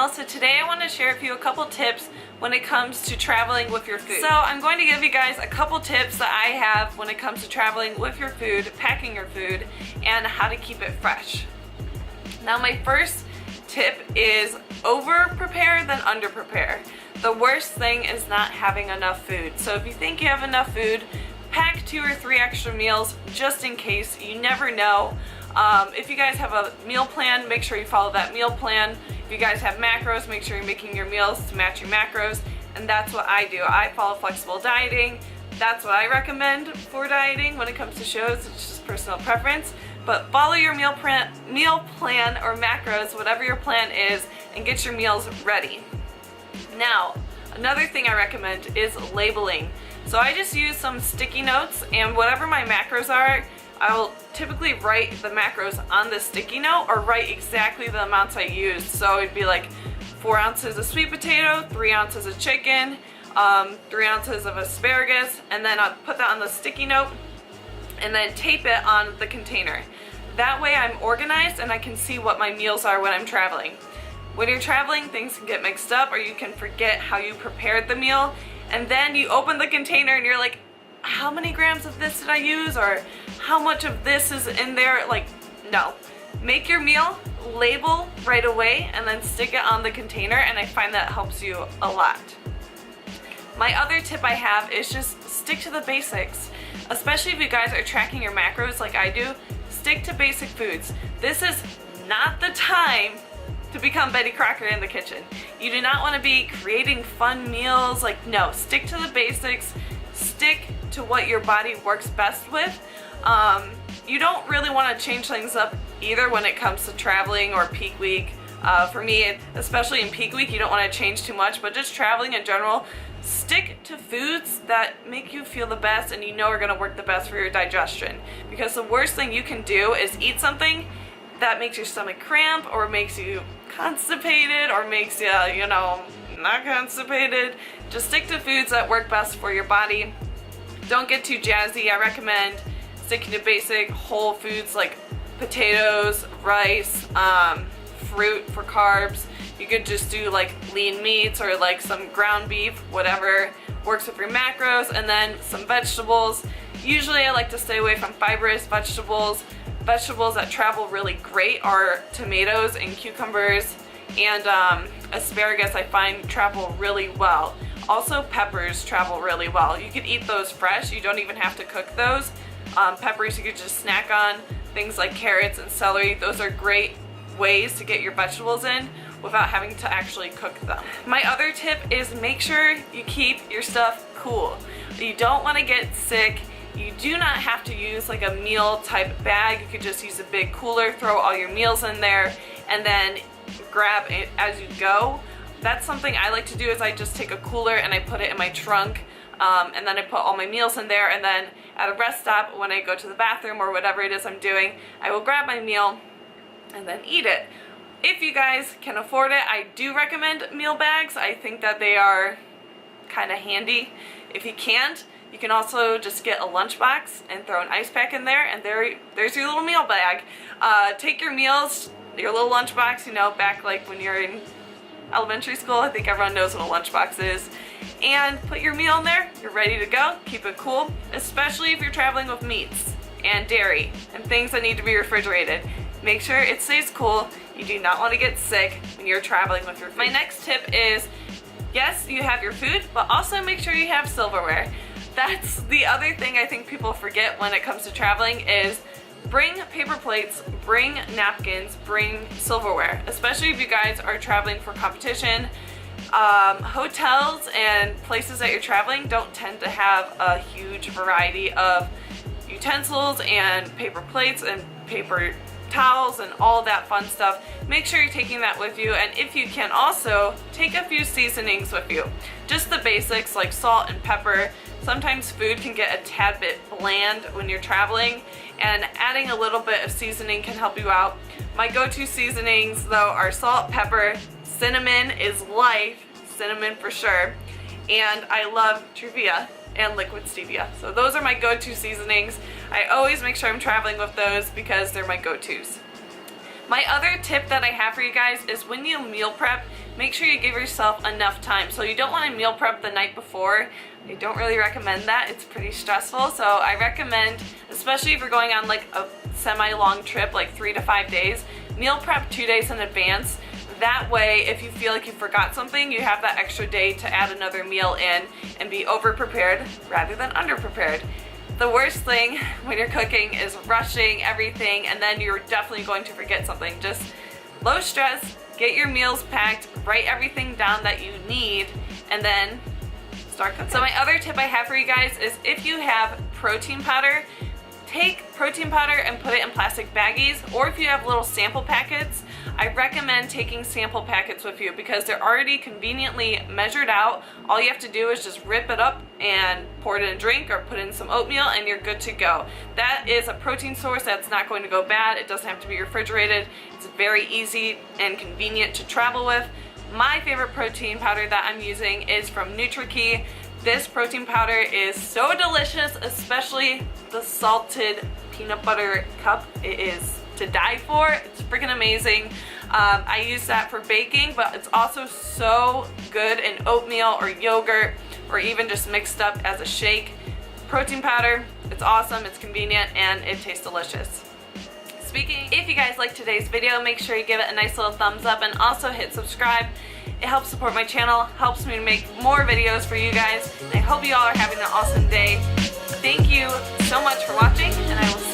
channel. So today I want to share with you a couple tips when it comes to traveling with your food. So I'm going to give you guys a couple tips that I have when it comes to traveling with your food, packing your food, and how to keep it fresh. Now my first tip is over prepare than under prepare. The worst thing is not having enough food. So if you think you have enough food, pack 2 or 3 extra meals just in case. You never know. If you guys have a meal plan, make sure you follow that meal plan. If you guys have macros, make sure you're making your meals to match your macros. And that's what I do. I follow flexible dieting. That's what I recommend for dieting when it comes to shows. It's just personal preference. But follow your meal plan or macros, whatever your plan is, and get your meals ready. Now, another thing I recommend is labeling. So I just use some sticky notes, and whatever my macros are, I will typically write the macros on the sticky note or write exactly the amounts I used. So it'd be like 4 ounces of sweet potato, 3 ounces of chicken, 3 ounces of asparagus, and then I'll put that on the sticky note and then tape it on the container. That way I'm organized and I can see what my meals are when I'm traveling. When you're traveling, things can get mixed up, or you can forget how you prepared the meal, and then you open the container and you're like, how many grams of this did I use, or how much of this is in there? Like, no. Make your meal, label right away, and then stick it on the container, and I find that helps you a lot. My other tip I have is just stick to the basics. Especially if you guys are tracking your macros like I do, stick to basic foods. This is not the time to become Betty Crocker in the kitchen. You do not want to be creating fun meals. Like, no, stick to the basics. Stick to what your body works best with. You don't really want to change things up either when it comes to traveling or peak week. For me, especially in peak week, you don't want to change too much, but just traveling in general, stick to foods that make you feel the best and you know are going to work the best for your digestion. Because the worst thing you can do is eat something that makes your stomach cramp, or makes you constipated, or makes you, not constipated. Just stick to foods that work best for your body. Don't get too jazzy. I recommend sticking to basic whole foods like potatoes, rice, fruit for carbs. You could just do like lean meats or like some ground beef, whatever works with your macros, and then some vegetables. Usually I like to stay away from fibrous vegetables. Vegetables that travel really great are tomatoes and cucumbers, and asparagus I find travel really well. Also peppers travel really well. You could eat those fresh. You don't even have to cook those. Peppers you could just snack on. Things like carrots and celery, those are great ways to get your vegetables in without having to actually cook them. My other tip is make sure you keep your stuff cool. You don't want to get sick. You do not have to use like a meal type bag. You could just use a big cooler, throw all your meals in there, and then grab it as you go. That's something I like to do, is I just take a cooler and I put it in my trunk, and then I put all my meals in there, and then at a rest stop when I go to the bathroom or whatever it is I'm doing, I will grab my meal and then eat it. If you guys can afford it, I do recommend meal bags. I think that they are kind of handy. If you can't, you can also just get a lunchbox and throw an ice pack in there, and there's your little meal bag. Take your meals, your little lunchbox, back like when you're in elementary school. I think everyone knows what a lunchbox is. And put your meal in there. You're ready to go. Keep it cool, especially if you're traveling with meats and dairy and things that need to be refrigerated. Make sure it stays cool. You do not want to get sick when you're traveling with your food. My next tip is, yes, you have your food, but also make sure you have silverware. That's the other thing I think people forget when it comes to traveling, is bring paper plates, bring napkins, bring silverware, especially if you guys are traveling for competition. Hotels and places that you're traveling don't tend to have a huge variety of utensils and paper plates and paper towels and all that fun stuff. Make sure you're taking that with you, and if you can, also take a few seasonings with you. Just the basics like salt and pepper. Sometimes food can get a tad bit bland when you're traveling, and adding a little bit of seasoning can help you out. My go-to seasonings though are salt, pepper, cinnamon is life, cinnamon for sure, and I love Truvia and liquid stevia. So those are my go-to seasonings. I always make sure I'm traveling with those because they're my go-tos. My other tip that I have for you guys is when you meal prep, make sure you give yourself enough time. So you don't want to meal prep the night before. I don't really recommend that. It's pretty stressful. So I recommend, especially if you're going on like a semi-long trip, like 3 to 5 days, meal prep 2 days in advance. That way, if you feel like you forgot something, you have that extra day to add another meal in and be over-prepared rather than under-prepared. The worst thing when you're cooking is rushing everything, and then you're definitely going to forget something. Just low stress, get your meals packed, write everything down that you need, and then start cooking. So my other tip I have for you guys is if you have protein powder, take protein powder and put it in plastic baggies, or if you have little sample packets, I recommend taking sample packets with you because they're already conveniently measured out. All you have to do is just rip it up and pour it in a drink or put in some oatmeal and you're good to go. That is a protein source that's not going to go bad. It doesn't have to be refrigerated. It's very easy and convenient to travel with. My favorite protein powder that I'm using is from NutriKey. This protein powder is so delicious, especially the salted peanut butter cup. It is to die for. It's freaking amazing. I use that for baking, but it's also so good in oatmeal or yogurt or even just mixed up as a shake. Protein powder, it's awesome, it's convenient, and it tastes delicious. If you guys liked today's video, make sure you give it a nice little thumbs up and also hit subscribe. It helps support my channel, helps me to make more videos for you guys, and I hope you all are having an awesome day. Thank you so much for watching, and I will see you